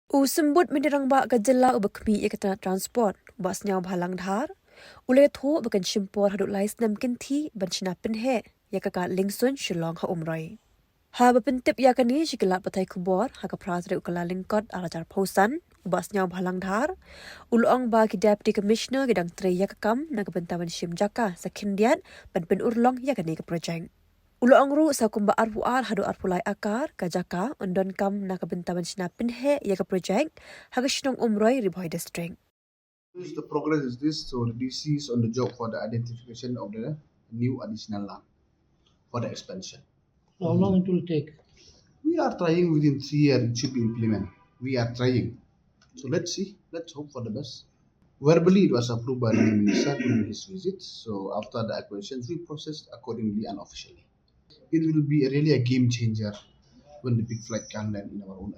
Sembut mendirang ba gajela ubakmi ikatan transport bas nyau bhalang dhar. Ule tho bakan shimpor haduk lai Snem kinthi ban Shna Pynheh ya kakak Liengsuiñ Shillong ha umroi. Ha bapentip ya kani shikilat patai kubor ha kaprazre ukala lingkot arajar pausan bas nyau bhalang dhar. Ulong ba ki deputy commissioner gidang tre ya kakam na kebentawan shim jaka sakindiat ban pen urlong ya kani ke projek. Ulong ru sa kumba arpuar hadu arpulai akar kajaka undon kam na kebentawan Shna Pynheh ya ke projek ha Shillong umroi riboy district. The progress is this, so the DC is on the job for the identification of the new additional land for the expansion. How long it will take? We are trying within 3 years it should be implemented. We are trying. So let's see. Let's hope for the best. Verbally, it was approved by the minister during his visit. So after the acquisitions, we processed accordingly and officially. It will be really a game changer when the big flight can land in our own.